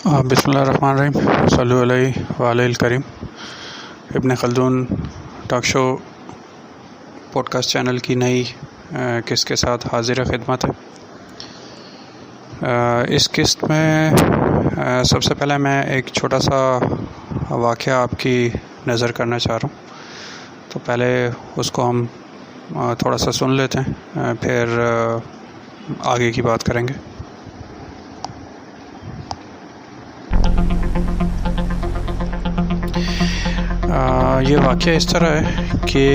बिस्मिल्लाहिर्रहमानिर्रहीम सल्लु अलैहि व अलैहिल करीम। Ibn Khaldun talk show podcast channel की नई किस्त के साथ हाजिर खिदमत है। इस किस्त में सबसे पहले मैं एक छोटा सा वाक़या आपकी नज़र करना चाह रहा हूँ, तो पहले उसको हम थोड़ा सा सुन लेते हैं, फिर आगे की बात करेंगे। ये वाक़या इस तरह है कि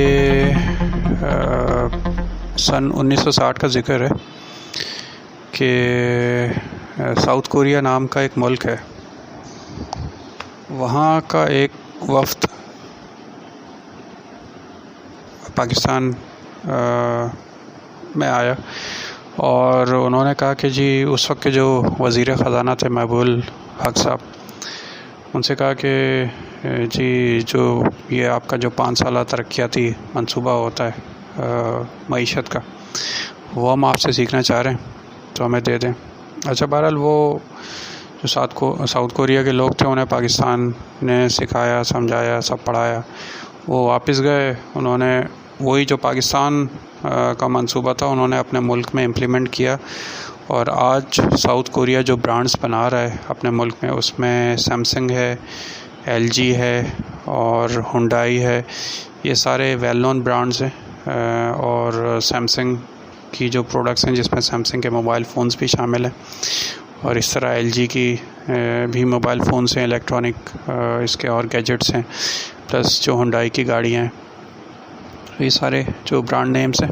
सन 1960 का ज़िक्र है कि साउथ कोरिया नाम का एक मुल्क है, वहाँ का एक वफ़द पाकिस्तान में आया और उन्होंने कहा कि जी उस वक्त के जो वज़ीर ख़ज़ाना थे महबूब हक साहब, उनसे कहा कि जी जो ये आपका जो 5 साला तरक्याती मंसूबा होता है मईशत का, वो हम आपसे सीखना चाह रहे हैं, तो हमें दे दें। अच्छा, बहरहाल वो जो साउथ कोरिया के लोग थे, उन्हें पाकिस्तान ने सिखाया, समझाया, सब पढ़ाया। वो वापस गए, उन्होंने वही जो पाकिस्तान का मंसूबा था उन्होंने अपने मुल्क में इम्प्लीमेंट किया, और आज साउथ कोरिया जो ब्रांड्स बना रहा है अपने मुल्क में, उसमें सैमसंग है, LG है और हुंडई है। ये सारे वेल नोन ब्रांड्स हैं और सैमसंग की जो प्रोडक्ट्स हैं जिसमें सैमसंग के मोबाइल फ़ोन्स भी शामिल हैं, और इस तरह LG की भी मोबाइल फ़ोन्स हैं, इलेक्ट्रॉनिक इसके और गैजेट्स हैं, प्लस जो हुंडई की गाड़ियाँ हैं। ये सारे जो ब्रांड नेम्स हैं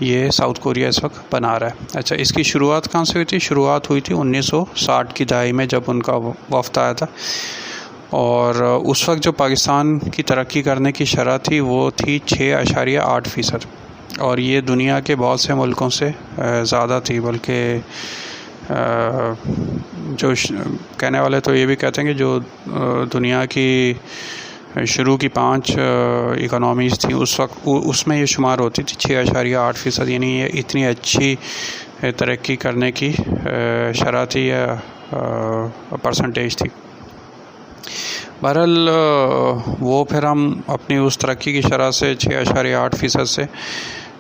ये साउथ कोरिया इस वक्त बना रहा है। अच्छा, इसकी शुरुआत कहाँ से हुई थी? शुरुआत हुई थी 1960 की दहाई में, जब उनका वफ़द आया था, और उस वक्त जो पाकिस्तान की तरक्की करने की शरह थी वो थी 6.8%, और ये दुनिया के बहुत से मुल्कों से ज़्यादा थी। बल्कि जो कहने वाले तो ये भी कहते हैं कि जो दुनिया की शुरू की 5 इकोनॉमीज़ थी उस वक्त उसमें ये शुमार होती थी 6.8%, यानी ये इतनी अच्छी तरक्की करने की शरह थी या परसेंटेज थी। बहरहाल वो फिर हम अपनी उस तरक्की की शरह से 6.8% से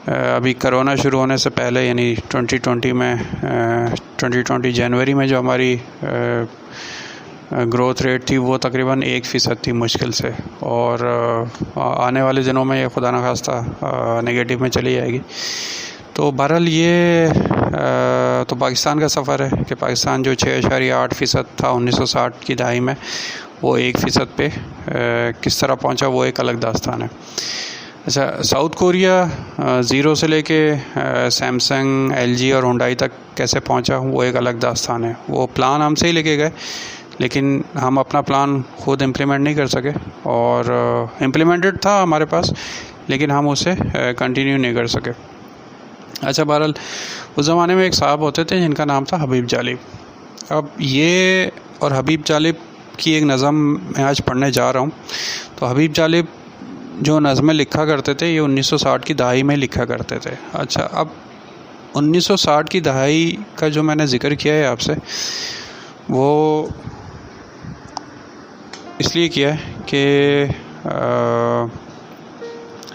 अभी कोरोना शुरू होने से पहले, यानी 2020 जनवरी में जो हमारी ग्रोथ रेट थी वो तकरीबन 1% थी मुश्किल से, और आने वाले दिनों में ये खुदा न खास्ता नेगेटिव में चली जाएगी। तो बहरहाल ये तो पाकिस्तान का सफ़र है कि पाकिस्तान जो 6.8% था 1960 की दहाई में, वो 1% पे किस तरह पहुंचा, वो एक अलग दास्तान है। अच्छा, साउथ कोरिया ज़ीरो से लेके सैमसंग, LG और हुंडई तक कैसे पहुंचा, वो एक अलग दास्तान है। वो प्लान हमसे ही लेके गए, लेकिन हम अपना प्लान खुद इम्प्लीमेंट नहीं कर सके, और इम्प्लीमेंटेड था हमारे पास, लेकिन हम उसे कंटिन्यू नहीं कर सके। अच्छा, बहरहाल उस ज़माने में एक साहब होते थे जिनका नाम था हबीब जालिब। अब ये और हबीब जालिब की एक नज़म मैं आज पढ़ने जा रहा हूँ। तो हबीब जालिब जो नज़में लिखा करते थे ये 1960 की दहाई में लिखा करते थे। अच्छा, अब 1960 की दहाई का जो मैंने ज़िक्र किया है आपसे, वो इसलिए किया है कि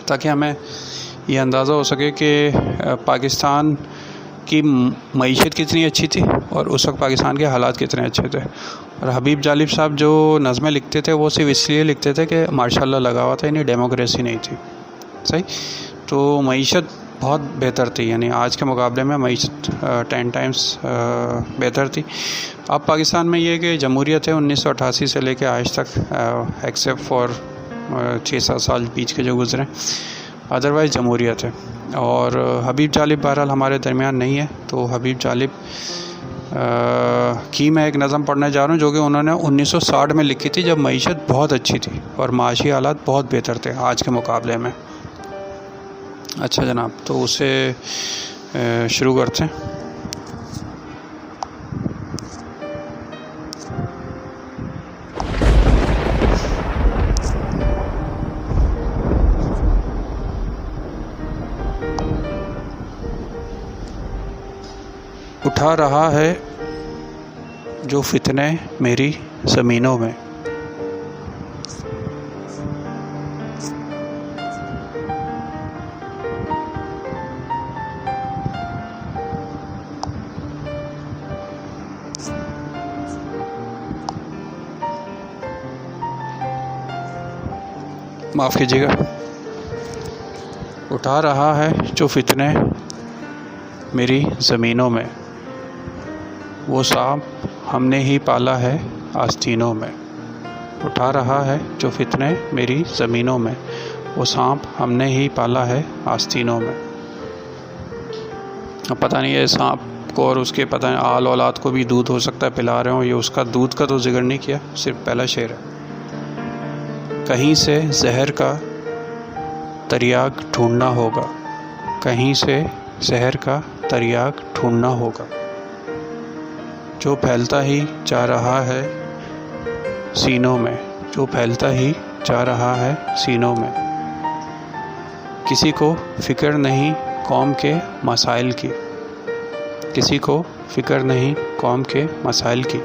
ताकि हमें ये अंदाज़ा हो सके कि पाकिस्तान की मईशत कितनी अच्छी थी और उस वक्त पाकिस्तान के हालात कितने अच्छे थे। और हबीब जालिब साहब जो नज़में लिखते थे वो सिर्फ इसलिए लिखते थे कि माशाल्लाह लगा हुआ था, यानी डेमोक्रेसी नहीं थी, सही। तो मईशत बहुत बेहतर थी, यानी आज के मुकाबले में मईशत 10 टाइम्स बेहतर थी। अब पाकिस्तान में ये कि जमहूरियत है 1988 से लेकर आज तक, एक्सेप्ट फॉर 6-7 साल बीच के जो गुजरे, अदरवाइज़ जमहूरियत है। और हबीब जालिब बहरहाल हमारे दरमियान नहीं है। तो हबीब जालिब की मैं एक नज़म पढ़ने जा रहा हूँ जो कि उन्होंने 1960 में लिखी थी, जब मईशत बहुत अच्छी थी और माशी हालात बहुत बेहतर थे आज के मुकाबले में। अच्छा जनाब, तो उसे शुरू करते हैं। उठा रहा है जो फितने मेरी ज़मीनों में। माफ़ कीजिएगा। उठा रहा है जो फितने मेरी ज़मीनों में, वो सांप हमने ही पाला है आस्तीनों में। उठा रहा है जो फितने मेरी ज़मीनों में, वो सांप हमने ही पाला है आस्तीनों में। अब पता नहीं है सांप को और उसके पता नहीं आल औलाद को भी दूध हो सकता है पिला रहे हो, ये उसका दूध का तो जिक्र नहीं किया, सिर्फ पहला शेर है। कहीं से जहर का तरियाग ढूंढना होगा, कहीं से जहर का तरियाग ढूंढना होगा, जो फैलता ही जा रहा है सीनों में, जो फैलता ही जा रहा है सीनों में। किसी को फ़िक्र नहीं कौम के मसाइल की, किसी को फ़िक्र नहीं कौम के मसाइल की।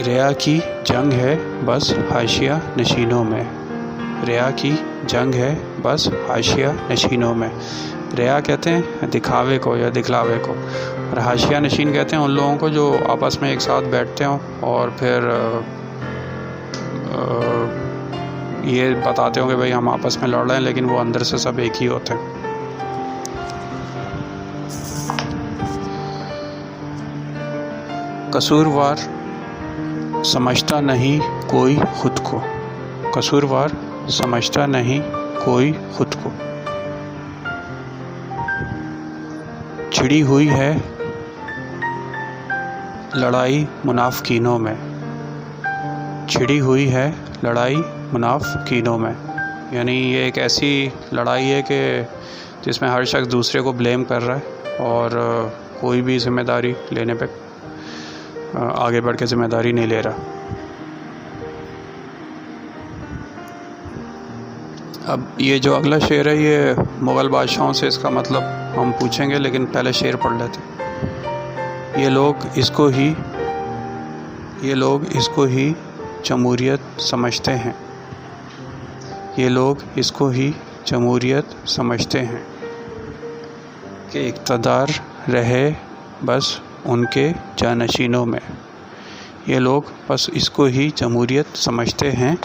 रिया की जंग है बस हाशिया नशीनों में, रिया की जंग है बस हाशिया नशीनों में। रिया कहते हैं दिखावे को या दिखलावे को, और हाशिया नशीन कहते हैं उन लोगों को जो आपस में एक साथ बैठते हों और फिर ये बताते हो कि भाई हम आपस में लड़ रहे हैं, लेकिन वो अंदर से सब एक ही होते हैं। कसूरवार समझता नहीं कोई खुद को, कसूरवार समझता नहीं कोई खुद को। छिड़ी हुई है लड़ाई मुनाफिकीनों में, छिड़ी हुई है लड़ाई मुनाफिकीनों में। यानी ये एक ऐसी लड़ाई है कि जिसमें हर शख्स दूसरे को ब्लेम कर रहा है और कोई भी जिम्मेदारी लेने पे आगे बढ़ के ज़िम्मेदारी नहीं ले रहा। अब ये जो अगला शेर है ये मुग़ल बादशाहों से इसका मतलब हम पूछेंगे, लेकिन पहले शेर पढ़ लेते। ये लोग इसको ही जमहूरियत समझते हैं, ये लोग इसको ही जमहूरियत समझते हैं कि इक़्तिदार रहे बस उनके जानशीनों में। ये लोग बस इसको ही जमहूरियत समझते हैं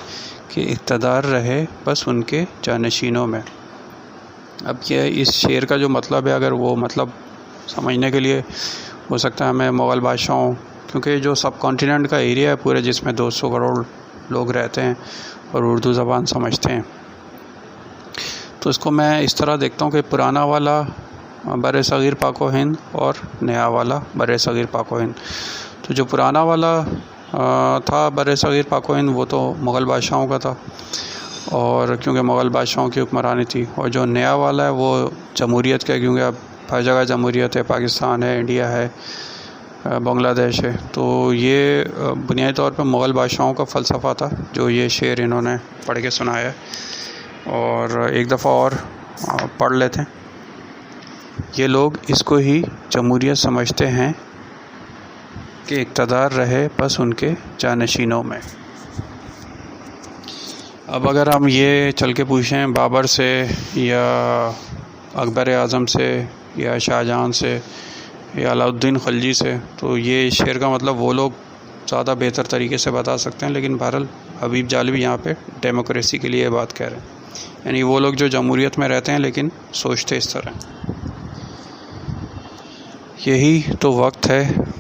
कि इक़्तिदार रहे बस उनके जानशीनों में। अब ये इस शेर का जो मतलब है, अगर वो मतलब समझने के लिए हो सकता है हमें मुग़ल बादशाहों, क्योंकि जो सब कॉन्टिनेंट का एरिया है पूरे जिसमें 200 करोड़ लोग रहते हैं और उर्दू ज़बान समझते हैं, तो इसको मैं इस तरह देखता हूँ कि पुराना वाला बर सग़ीर पाको हिंद और नया वाला बर सग़ीर पाको हिंद। तो जो पुराना वाला था बर सग़ीर पाको हिंद वो तो मुग़ल बादशाहों का था, और क्योंकि मुग़ल बादशाहों की हुक्मरानी थी। और जो नया वाला है वो जमहूरियत का, क्योंकि अब हर जगह जमहूरियत है, पाकिस्तान है, इंडिया है, बांग्लादेश है। तो ये बुनियादी तौर पर मुग़ल बादशाहों का फ़लसफ़ा था जो ये शेर इन्होंने पढ़ के सुनाया है। और एक दफ़ा और पढ़ लेते हैं। ये लोग इसको ही जमहूरियत समझते हैं कि इक़्तिदार रहे बस उनके जानशीनों में। अब अगर हम ये चल के पूछें बाबर से या अकबर आज़म से या शाहजहां से या अलाउद्दीन खिलजी से, तो ये शेर का मतलब वो लोग ज़्यादा बेहतर तरीके से बता सकते हैं। लेकिन बहरहाल हबीब जालबी यहाँ पे डेमोक्रेसी के लिए बात कह रहे हैं, यानी वो लोग जो जमहूरियत में रहते हैं लेकिन सोचते इस तरह। यही तो वक्त है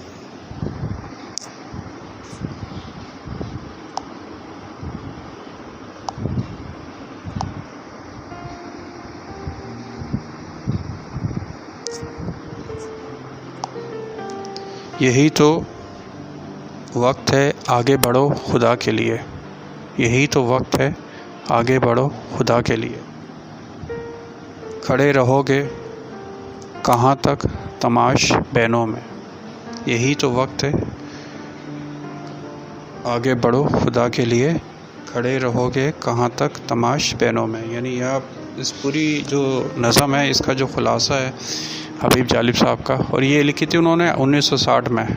यही तो वक्त है आगे बढ़ो खुदा के लिए, यही तो वक्त है आगे बढ़ो खुदा के लिए। खड़े रहोगे कहाँ तक तमाश बैनों में, यही तो वक्त है आगे बढ़ो खुदा के लिए, खड़े रहोगे कहाँ तक तमाश बैनों में। यानी यह इस पूरी जो नज़म है इसका जो ख़ुलासा है हबीब जालिब साहब का, और ये लिखी थी उन्होंने 1960 में।